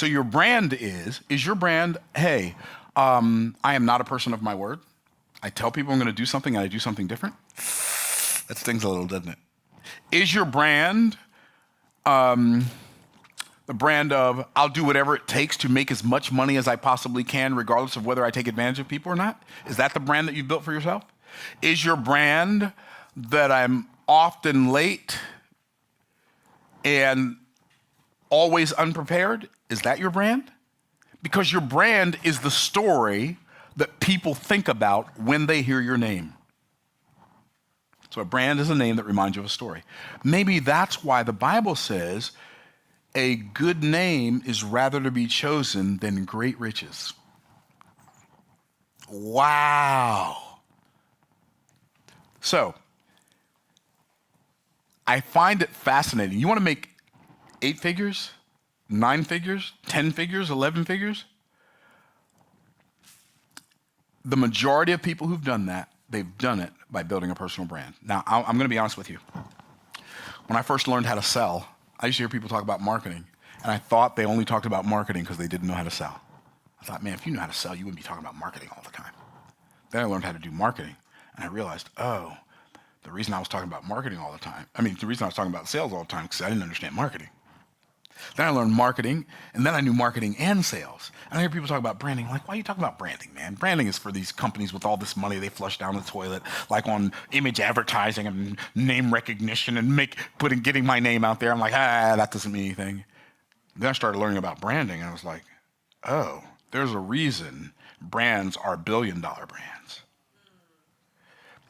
So your brand is your brand, hey, I am not a person of my word. I tell people I'm going to do something and I do something different. That stings a little, doesn't it? Is your brand the brand of I'll do whatever it takes to make as much money as I possibly can, regardless of whether I take advantage of people or not? Is that the brand that you've built for yourself? Is your brand that I'm often late and always unprepared? Is that your brand? Because your brand is the story that people think about when they hear your name. So a brand is a name that reminds you of a story. Maybe that's why the Bible says a good name is rather to be chosen than great riches. Wow. So I find it fascinating. You want to make 8 figures, 9 figures, 10 figures, 11 figures? The majority of people who've done that, they've done it by building a personal brand. Now, I'm going to be honest with you. When I first learned how to sell, I used to hear people talk about marketing, and I thought they only talked about marketing because they didn't know how to sell. I thought, man, if you knew how to sell, you wouldn't be talking about marketing all the time. Then I learned how to do marketing, and I realized, oh, the reason I was talking about marketing all the time, the reason I was talking about sales all the time, because I didn't understand marketing. Then I learned marketing, and then I knew marketing and sales. And I hear people talk about branding, like, why are you talking about branding, man? Branding is for these companies with all this money they flush down the toilet, like on image advertising and name recognition and getting my name out there. I'm like, that doesn't mean anything. Then I started learning about branding, and I was like, oh, there's a reason brands are billion-dollar brands.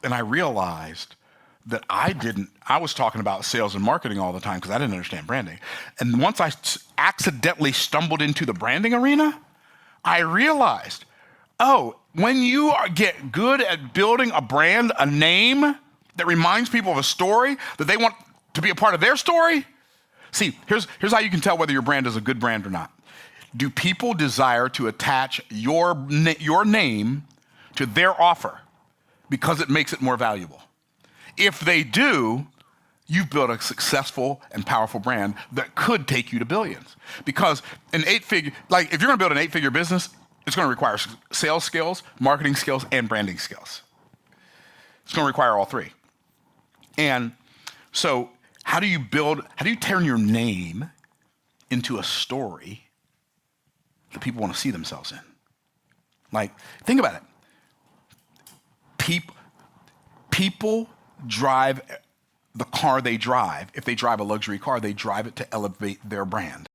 And I realized that I was talking about sales and marketing all the time because I didn't understand branding. And once I accidentally stumbled into the branding arena, I realized, oh, when you get good at building a brand, a name that reminds people of a story that they want to be a part of their story. See, here's how you can tell whether your brand is a good brand or not. Do people desire to attach your name to their offer because it makes it more valuable? If they do, you've built a successful and powerful brand that could take you to billions. Because if you're going to build an 8-figure business, it's going to require sales skills, marketing skills, and branding skills. It's going to require all 3. And so how do you turn your name into a story that people want to see themselves in? Like, think about it. People drive the car they drive. If they drive a luxury car, they drive it to elevate their brand.